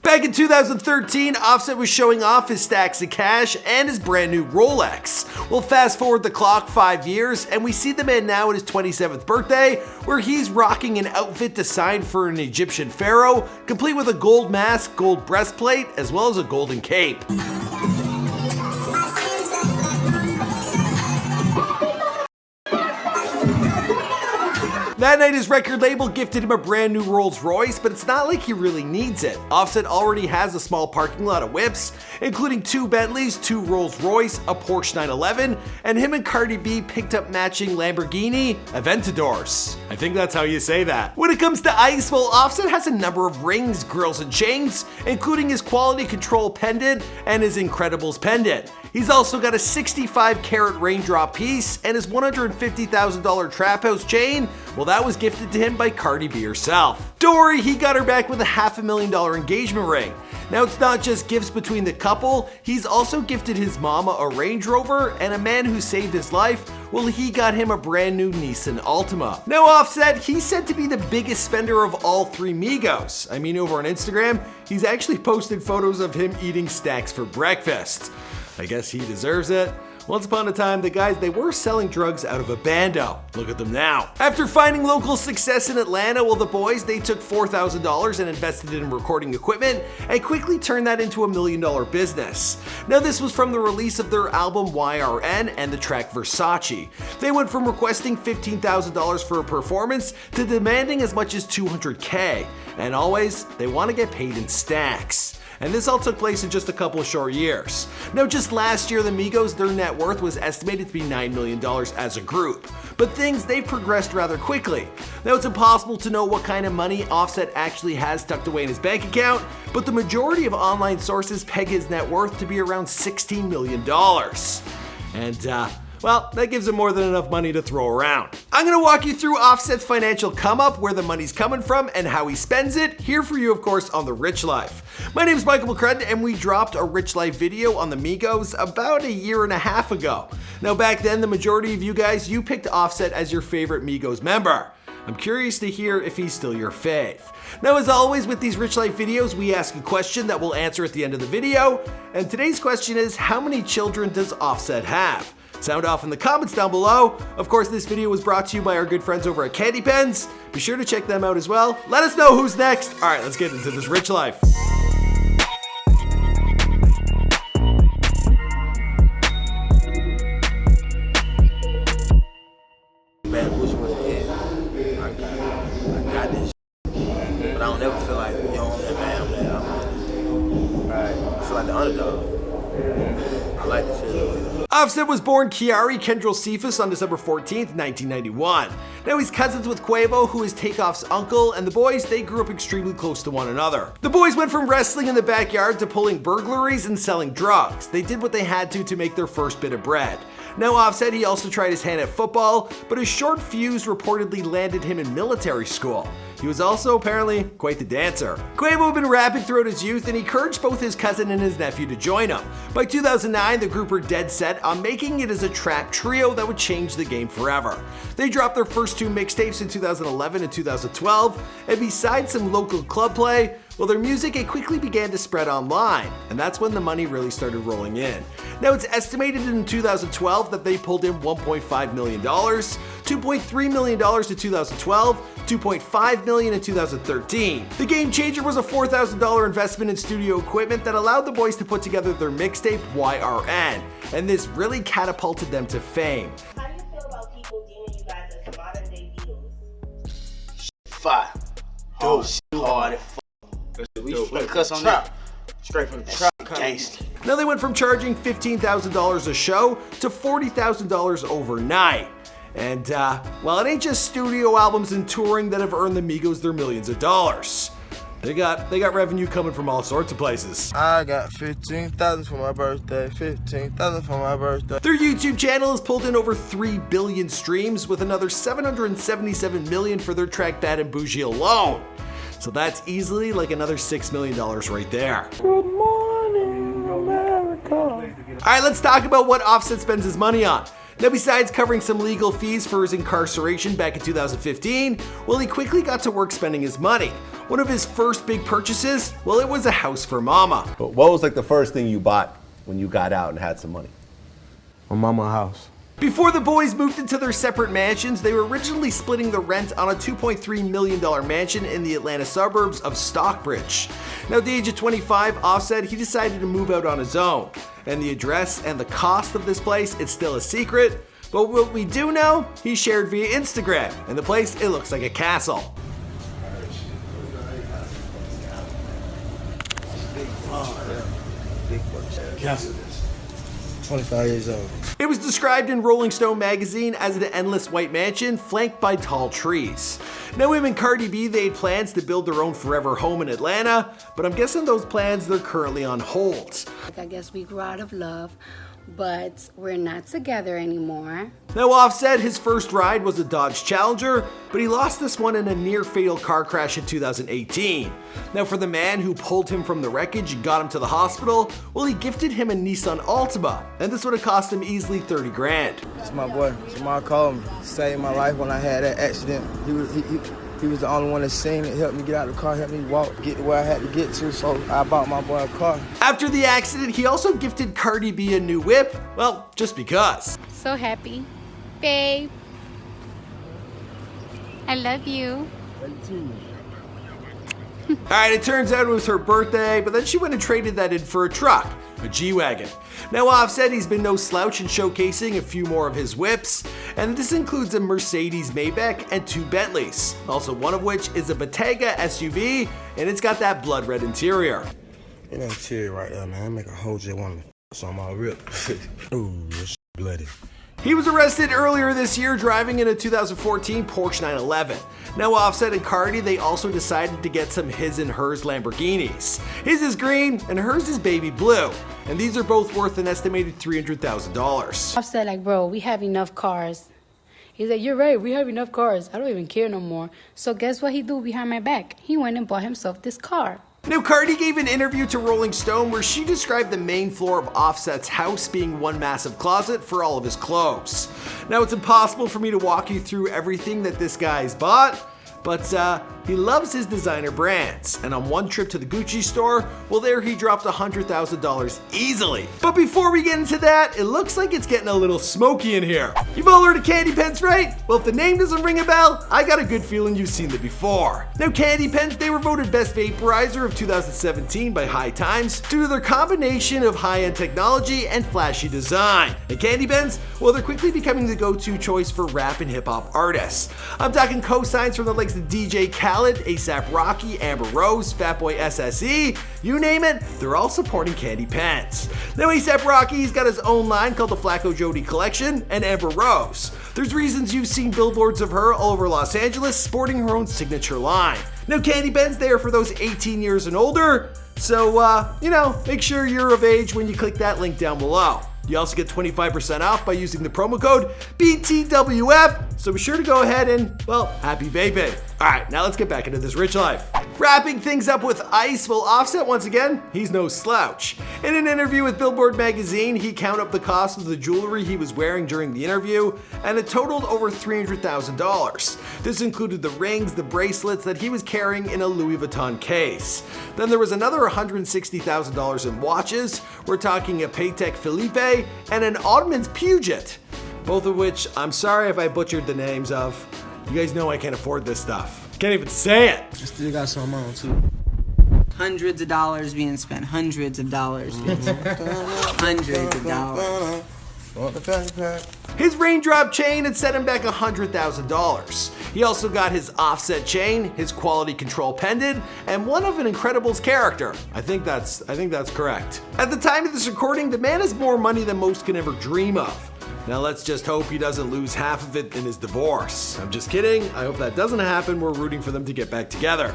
Back in 2013, Offset was showing off his stacks of cash and his brand new Rolex. We'll fast forward the clock 5 years and we see the man now at his 27th birthday, where he's rocking an outfit designed for an Egyptian pharaoh, complete with a gold mask, gold breastplate, as well as a golden cape. That night, his record label gifted him a brand new Rolls Royce, but it's not like he really needs it. Offset already has a small parking lot of whips, including 2 Bentleys, 2 Rolls Royce, a Porche 911, and him and Cardi B picked up matching Lamborghini Aventadors. I think that's how you say that. When it comes to ice, well, Offset has a number of rings, grills, and chains, including his Quality Control Pendent and his Incredibles Pendant. He's also got a 65 Karat Raindrop piece and his $150,000 Trap House chain. Well, that was gifted to him by Cardi B herself. Don't worry, he got her back with a $500,000 engagement ring. Now, it's not just gifts between the couple, he's also gifted his mama a Range Rover, and a man who saved his life, well, he got him a brand new Nissan Altima. Now, Offset, he's said to be the biggest spender of all 3 Migos. I mean, over on Instagram, he's actually posted photos of him eating stacks for breakfast. I guess he deserves it. Once upon a time, the guys, they were selling drugs out of a bando. Look at them now. After finding local success in Atlanta, well, the boys, they took $4,000 and invested in recording equipment and quickly turned that into $1 million business. Now, this was from the release of their album YRN and the track Versace. They went from requesting $15,000 for a performance to demanding as much as $200K. And always, they want to get paid in stacks. And this all took place in just a couple of short years. Now, just last year, the Migos, their net worth was estimated to be $9 million as a group. But things, they've progressed rather quickly. Now, it's impossible to know what kind of money Offset actually has tucked away in his bank account, but the majority of online sources peg his net worth to be around $16 million. And, well, that gives him more than enough money to throw around. I'm gonna walk you through Offset's financial come up, where the money's coming from, and how he spends it, here for you, of course, on The Rich Life. My name is Michael McCrudden, and we dropped a Rich Life video on the Migos about 1.5 years ago. Now, back then, the majority of you guys, you picked Offset as your favorite Migos member. I'm curious to hear if he's still your fave. Now, as always with these Rich Life videos, we ask a question that we'll answer at the end of the video, and today's question is, how many children does Offset have? Sound off in the comments down below. Of course, this video was brought to you by our good friends over at Candy Pens. Be sure to check them out as well. Let us know who's next. All right, let's get into this Rich Life. Man, which one is? I got this, but I don't ever feel like, you know, I feel like the underdog. I like the feeling. Offset was born Kiari Kendrell Cephas on December 14th, 1991. Now, he's cousins with Quavo, who is Takeoff's uncle, and the boys, they grew up extremely close to one another. The boys went from wrestling in the backyard to pulling burglaries and selling drugs. They did what they had to make their first bit of bread. Now, Offset, he also tried his hand at football, but his short fuse reportedly landed him in military school. He was also apparently quite the dancer. Quavo had been rapping throughout his youth, and he encouraged both his cousin and his nephew to join him. By 2009, the group were dead set on making it as a trap trio that would change the game forever. They dropped their first 2 mixtapes in 2011 and 2012, and besides some local club play, well, their music, it quickly began to spread online, and that's when the money really started rolling in. Now, it's estimated in 2012 that they pulled in $1.5 million, $2.3 million in 2012, $2.5 million in 2013. The game changer was a $4,000 investment in studio equipment that allowed the boys to put together their mixtape YRN, and this really catapulted them to fame. How do you feel about people deeming you guys as modern day Beatles? Fire. Dope. Hard as fuck. We cuss on that. Straight from the trap. Gangsta. Now, they went from charging $15,000 a show to $40,000 overnight. And while it ain't just studio albums and touring that have earned the Migos their millions of dollars, they got revenue coming from all sorts of places. I got 15,000 for my birthday, 15,000 for my birthday. Their YouTube channel has pulled in over 3 billion streams, with another 777 million for their track Bad and Bougie alone. So that's easily like another $6 million right there. Good morning, America. All right, let's talk about what Offset spends his money on. Now, besides covering some legal fees for his incarceration back in 2015, well, he quickly got to work spending his money. One of his first big purchases, well, it was a house for mama. But what was like the first thing you bought when you got out and had some money? My mama house. Before the boys moved into their separate mansions, they were originally splitting the rent on a $2.3 million mansion in the Atlanta suburbs of Stockbridge. Now, at the age of 25, Offset, he decided to move out on his own. And the address and the cost of this place, it's still a secret. But what we do know, he shared via Instagram. And the place, it looks like a castle. Castle. 25 years old. It was described in Rolling Stone magazine as an endless white mansion flanked by tall trees. Now, him and Cardi B, they had plans to build their own forever home in Atlanta, but I'm guessing those plans, they're currently on hold. I guess we grew out of love, but we're not together anymore. Now, Offset, his first ride was a Dodge Challenger, but he lost this one in a near-fatal car crash in 2018. Now, for the man who pulled him from the wreckage and got him to the hospital, well, he gifted him a Nissan Altima, and this would have cost him easily 30 grand. It's my boy. Jamal called me. Saved my life when I had that accident. He was the only one that seen it, helped me get out of the car, helped me walk, get to where I had to get to, so I bought my boy a car. After the accident, he also gifted Cardi B a new whip, well, just because. So happy. Babe. I love you. Alright, it turns out it was her birthday, but then she went and traded that in for a truck, a G-Wagon. Now, Offset, he's been no slouch in showcasing a few more of his whips, and this includes a Mercedes Maybach and 2 Bentleys, also one of which is a Bottega SUV, and it's got that blood red interior. It ain't tear right there, man. I make a whole jet one on my rip. Ooh, this bloody. He was arrested earlier this year driving in a 2014 Porsche 911. Now, Offset and Cardi, they also decided to get some his and hers Lamborghinis. His is green and hers is baby blue. And these are both worth an estimated $300,000. Offset like, bro, we have enough cars. He's like, you're right, we have enough cars. I don't even care no more. So guess what he do behind my back? He went and bought himself this car. Now, Cardi gave an interview to Rolling Stone where she described the main floor of Offset's house being one massive closet for all of his clothes. Now, it's impossible for me to walk you through everything that this guy's bought, but he loves his designer brands. And on one trip to the Gucci store, well, there he dropped $100,000 easily. But before we get into that, it looks like it's getting a little smoky in here. You've all heard of candy pens, right? Well, if the name doesn't ring a bell, I got a good feeling you've seen them before. Now, candy pens, they were voted best vaporizer of 2017 by High Times due to their combination of high-end technology and flashy design. And candy pens, well, they're quickly becoming the go-to choice for rap and hip-hop artists. I'm talking co-signs from the likes of DJ Khaled, A$AP Rocky, Amber Rose, Fatboy SSE, you name it, they're all supporting candy pens. Now, A$AP Rocky's got his own line called the Flacco Jody Collection, and Amber Rose, there's reasons you've seen billboards of her all over Los Angeles sporting her own signature line. Now, candy pens, they are for those 18 years and older, so, make sure you're of age when you click that link down below. You also get 25% off by using the promo code BTWF, so be sure to go ahead and, well, happy vaping. Alright, now let's get back into this rich life. Wrapping things up with ice, well, Offset, once again, he's no slouch. In an interview with Billboard magazine, he counted up the cost of the jewelry he was wearing during the interview, and it totaled over $300,000. This included the rings, the bracelets that he was carrying in a Louis Vuitton case. Then there was another $160,000 in watches. We're talking a Patek Philippe and an Ottoman's Puget, both of which I'm sorry if I butchered the names of. You guys know I can't afford this stuff. Can't even say it. I still got some on too. Hundreds of dollars being spent. Hundreds of dollars being spent. Hundreds of dollars. His Raindrop chain had set him back $100,000. He also got his Offset chain, his Quality Control Pendant, and one of an Incredibles character. I think that's correct. At the time of this recording, the man has more money than most can ever dream of. Now let's just hope he doesn't lose half of it in his divorce. I'm just kidding. I hope that doesn't happen. We're rooting for them to get back together.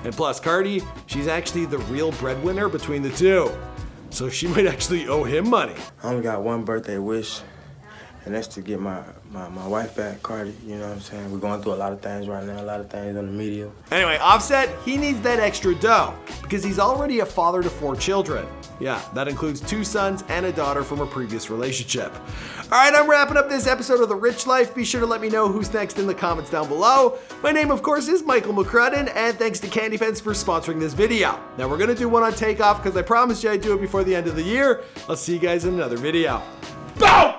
And plus, Cardi, she's actually the real breadwinner between the two. So she might actually owe him money. I only got one birthday wish, And that's to get my wife back, Cardi, you know what I'm saying? We're going through a lot of things right now, a lot of things on the media. Anyway, Offset, he needs that extra dough because he's already a father to 4 children. Yeah, that includes 2 sons and a daughter from a previous relationship. All right, I'm wrapping up this episode of The Rich Life. Be sure to let me know who's next in the comments down below. My name, of course, is Michael McCrudden, and thanks to Candy Pens for sponsoring this video. Now, we're gonna do one on Takeoff because I promised you I'd do it before the end of the year. I'll see you guys in another video. Boom!